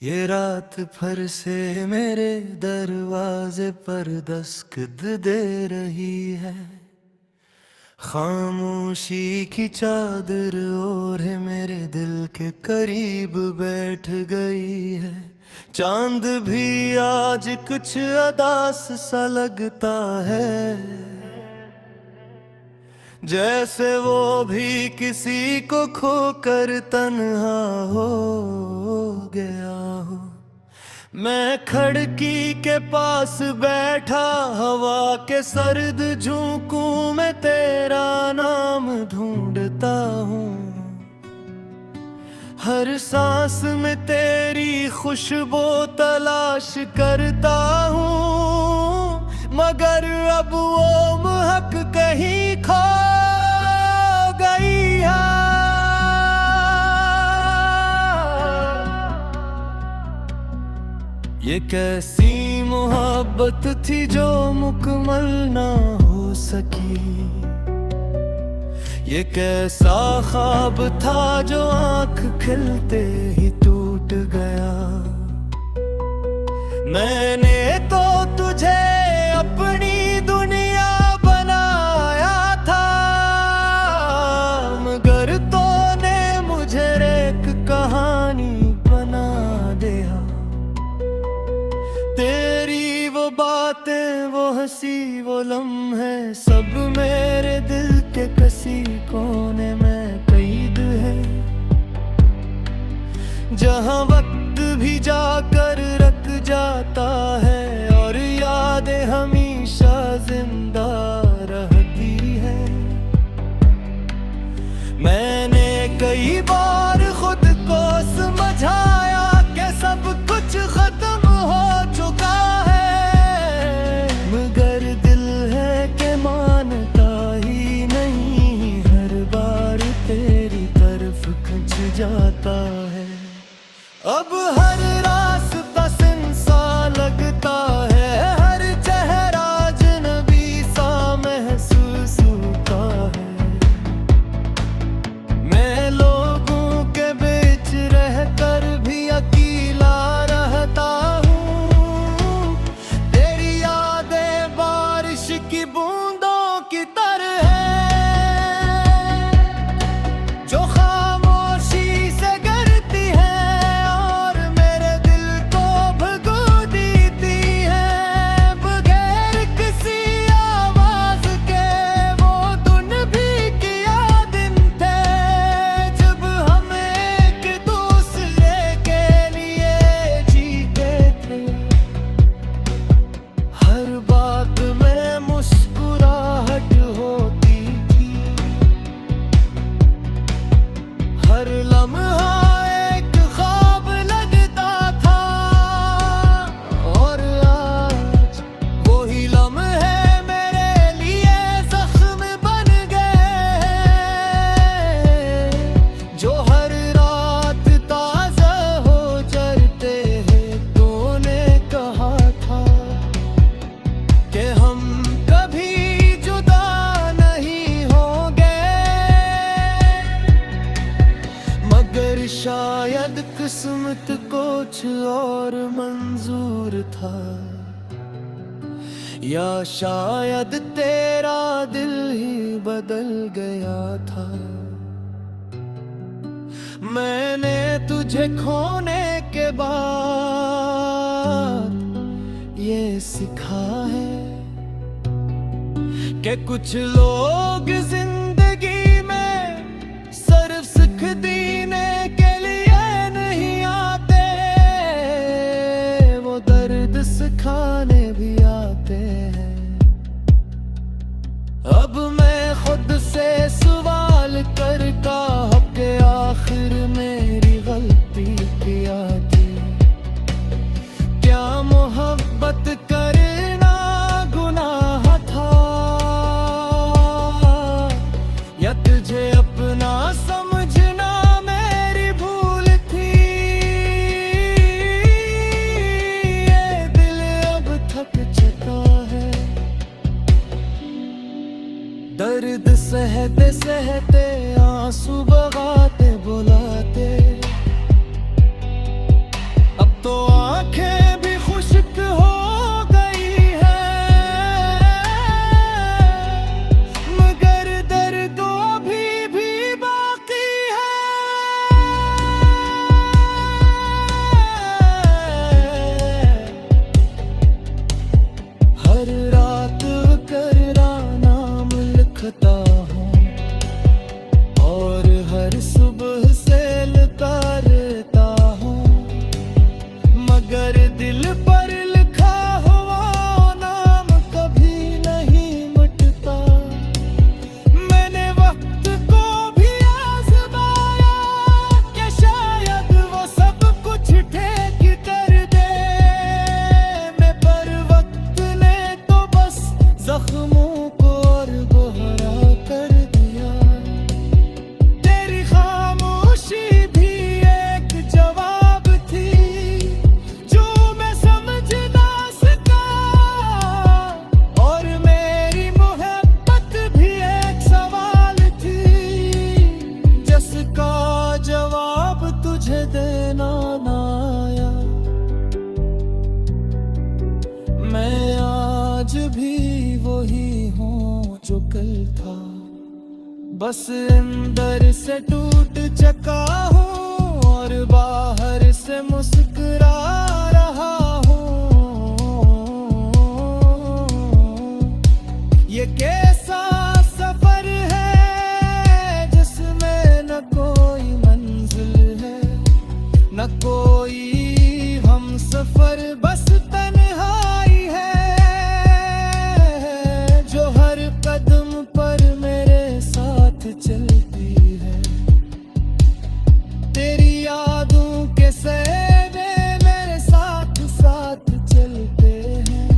ये रात भर से मेरे दरवाजे पर दस्तक दे रही है। खामोशी की चादर ओढ़े मेरे दिल के करीब बैठ गई है। चांद भी आज कुछ अदास सा लगता है, जैसे वो भी किसी को खोकर तन्हा हो गया हो। मैं खिड़की के पास बैठा हवा के सर्द झोंकों में तेरा नाम ढूंढता हूँ। हर सांस में तेरी खुशबू तलाश करता हूँ, मगर अब वो महक कहीं खो गई है। ये कैसी मोहब्बत थी जो मुकम्मल ना हो सकी। ये कैसा ख्वाब था जो आँख खिलते ही टूट गया। मैंने तो तुझे अपनी दुनिया बनाया था, मगर तूने मुझे एक कहानी बना दिया। तेरी वो बातें, वो हंसी, वो लम्हे सब मेरे दिल के किसी कोने में कैद है, जहाँ वक्त भी जाकर रख जाता है और यादें हमेशा जिंदा रहती है। मैंने कई बार खुद को समझाया कि सब कुछ खत्म हो चुका है, मगर दिल है कि मानता ही नहीं, हर बार तेरी तरफ खिंच जाता है। अब हर रास्ता सुनसान लगता है, हर चेहरा अजनबी सा महसूस होता है। मैं लोगों के बीच रहकर भी अकेला रहता हूँ। तेरी यादें बारिश की बूंदों की तरह है, जो खामोशी से गिरती है और मेरे दिल को भगो देती है। बगैर किसी आवाज के वो धुन भी किया दिन थे, जब हम एक दूसरे के लिए जीते थे। हर बात में मुस्कुराहट होती थी, हर लम्हा एक ख्वाब लगता था। और आज वही लम्हे मेरे लिए जख्म बन गए, जो हर रात ताजा हो चलते हैं। तूने कहा था कि हम कभी जुदा नहीं होंगे, मगर शायद किस्मत कुछ और मंजूर था, या शायद तेरा दिल ही बदल गया था। मैंने तुझे खोने के बाद ये सीखा है कि कुछ लोग जिंदगी में सिर्फ सुख देने के लिए नहीं आते, वो दर्द सिखाने भी आते हैं। अब मैं खुद से सवाल करता हूँ कि आखिर मेरी गलती क्या थी। क्या मोहब्बत करना गुनाह था, या तुझे अपना समझना मेरी भूल थी। ये दिल अब थक चुका है, दर्द सहते सहते आंसू बगाते बुलाते। दिल पर लिखा हुआ नाम कभी नहीं मिटता। मैंने वक्त को भी आजमाया कि शायद वो सब कुछ ठीक कर दे मैं, पर वक्त ने तो बस जख्मों को और गहरा कर दिया। तेरी खामोशी भी एक जवाब थी जो मैं समझ ना सका, और मेरी मोहब्बत भी एक सवाल थी जिसका जवाब तुझे देना ना आया। मैं आज भी वही हूँ जो कल था, बस अंदर से टूट चुका हूँ और बाहर से मुस्कुरा रहा हूँ। ये कैसा सफर है जिसमें न कोई मंजिल है न कोई हम सफर, बस तन्हाई है जो हर कदम पर मेरे साथ चलती है। तेरी यादों के सहरे मेरे साथ साथ चलते हैं।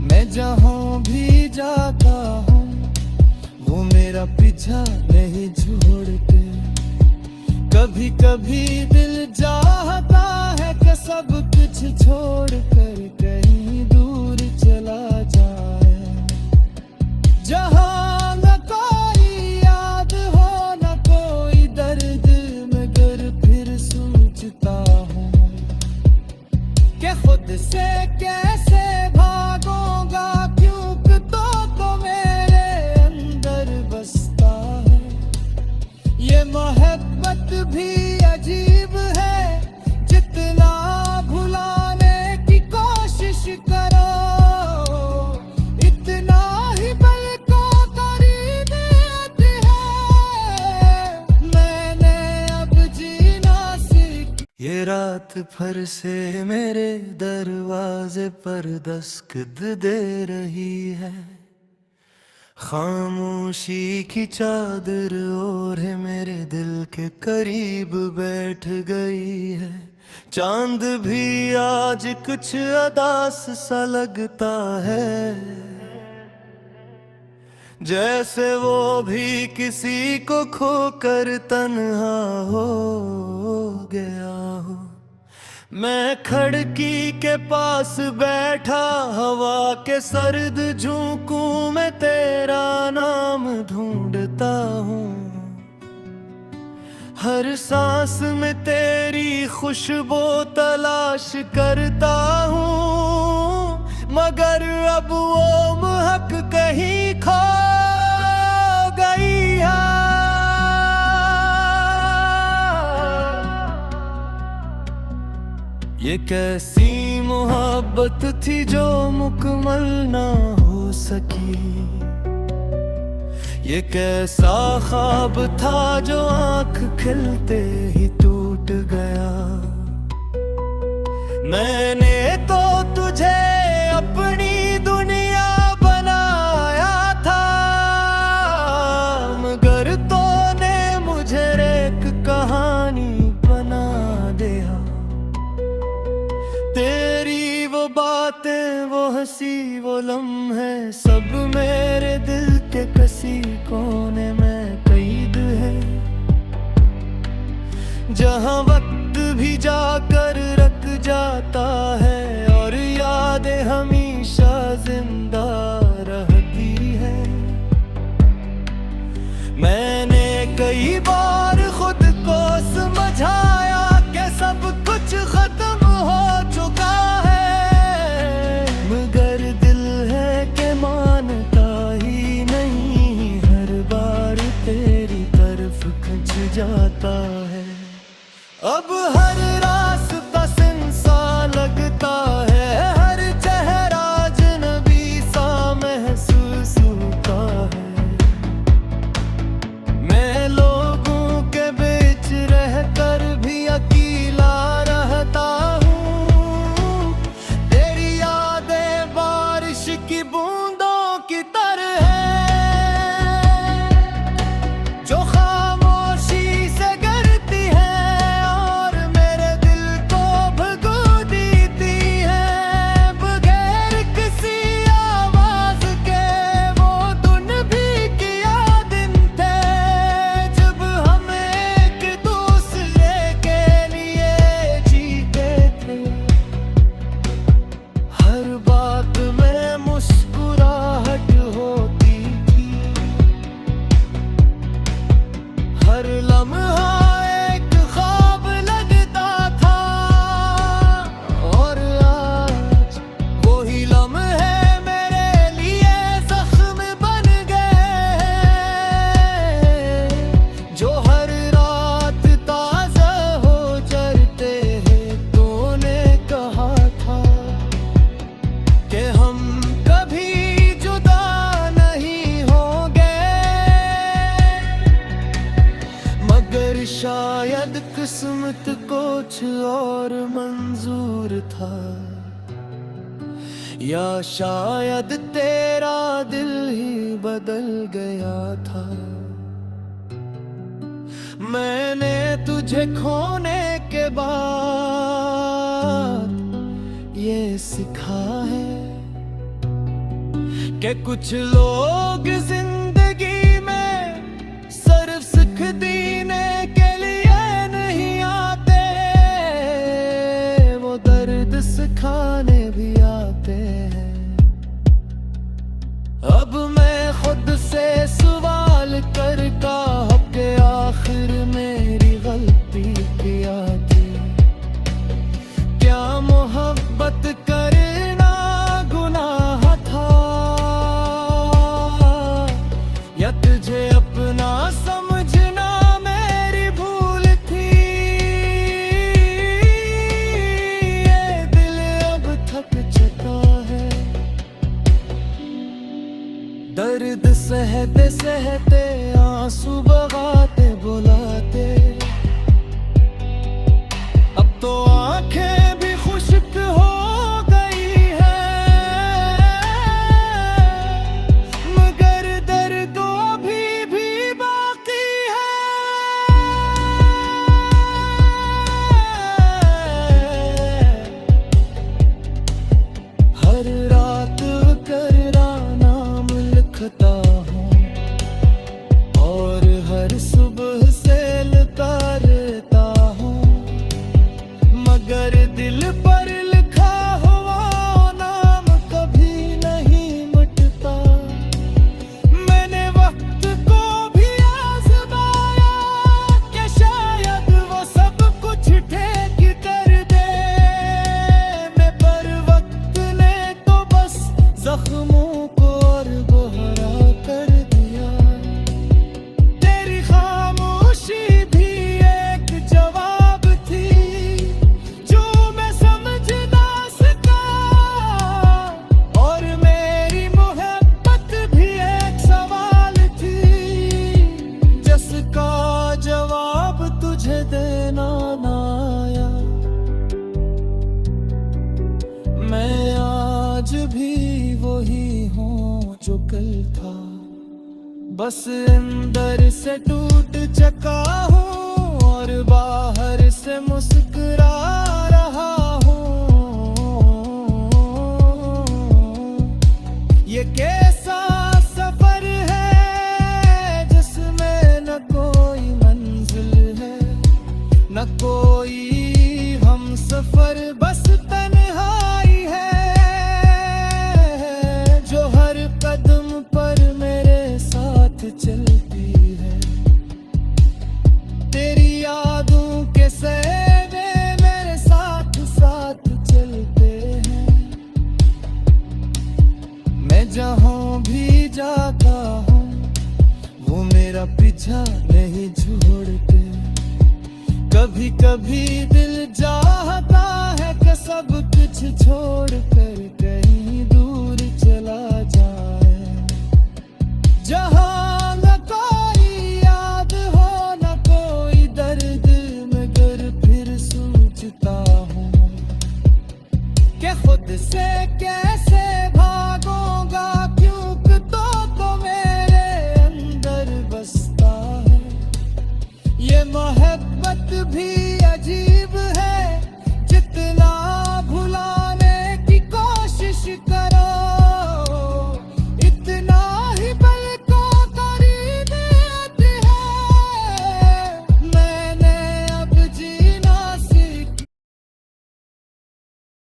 मैं जहाँ भी जाता हूँ वो मेरा पीछा नहीं छोड़ते। कभी कभी दिल चाहता है कि सब कुछ छोड़ कर कहीं दूर चला जाए, जहाँ न कोई याद हो न कोई दर्द, मगर फिर सोचता हूँ कि खुद से कैसे भागूंगा, क्योंकि तो मेरे अंदर बसता है। ये मोहब्बत भी अजीब है, जितना भुलाने की कोशिश करो इतना ही पलकों करीब आती है। मैंने अब जीना सीख। ये रात फिर से मेरे दरवाजे पर दस्तक दे रही है। खामोशी की चादर ओढ़े मेरे दिल के करीब बैठ गई है। चांद भी आज कुछ उदास सा लगता है, जैसे वो भी किसी को खोकर तन्हा हो गया हो। मैं खिड़की के पास बैठा हवा के सर्द झोंकों में तेरा नाम ढूंढता हूँ। हर सांस में तेरी खुशबू तलाश करता हूँ, मगर अब वो महक कहीं खो गई है। ये कैसी मोहब्बत थी जो मुकम्मल ना हो सकी, ये कैसा ख्वाब था जो आँख खिलते ही टूट गया। मैंने तो तुझे अपनी दुनिया बनाया था, मगर तूने मुझे एक कहानी बना दिया। तेरी वो बातें वो हंसी वो लम्हे सब मेरे दिल के किसी कोने में कैद है, जहाँ वक्त भी जाकर रख जाता है और यादें हमेशा जिंदा रहती है। मैंने कई बार खुद को समझाया कि सब कुछ खत्म हो चुका है, मगर दिल है कि मानता ही नहीं, हर बार तेरी तरफ खिंच जाता है। अब हर रास्ता सुनसान लगता है, हर चेहरा अजनबी सा महसूस होता है। मैं लोगों के बीच रहकर भी अकेला रहता कुछ और मंजूर था, या शायद तेरा दिल ही बदल गया था। मैंने तुझे खोने के बाद ये सीखा है कि कुछ लोग जिंदगी में सिर्फ सुख देने के लिए नहीं आते, वो दर्द सिखाने भी आते हैं। अब मैं खुद से सवाल करता हूँ कि आखिर मेरी गलती क्या थी? क्या मोहब्बत करना गुनाह था, या तुझे अपना समझना मेरी भूल थी? ये दिल अब थक चुका है दर्द सहते सहते, आंसू बगाते बुलाते। अब तो आंखें भी खुश्क हो गई है, मगर दर्द अभी भी बाकी है। हर रात तेरा नाम लिखता हूँ और हर सुबह से लतारता हूँ, मगर दिल पर लिखा हुआ नाम कभी नहीं मिटता। मैंने वक्त को भी आजमाया कि शायद वो सब कुछ ठीक कर दे, पर वक्त ने तो बस जख्मों को और गहरा कर दिया। तेरी खामोशी भी एक जवाब थी जो मैं समझ ना सका, और मेरी मोहब्बत भी एक सवाल थी जिसका जवाब तुझे देना ना आया। मैं आज भी वही हूँ जो कल था, बस अंदर से टूट चुका हूँ और बाहर से मुस्कुरा रहा हूँ। ये कैसा सफर है जिसमें न कोई मंजिल है, न कोई हम सफर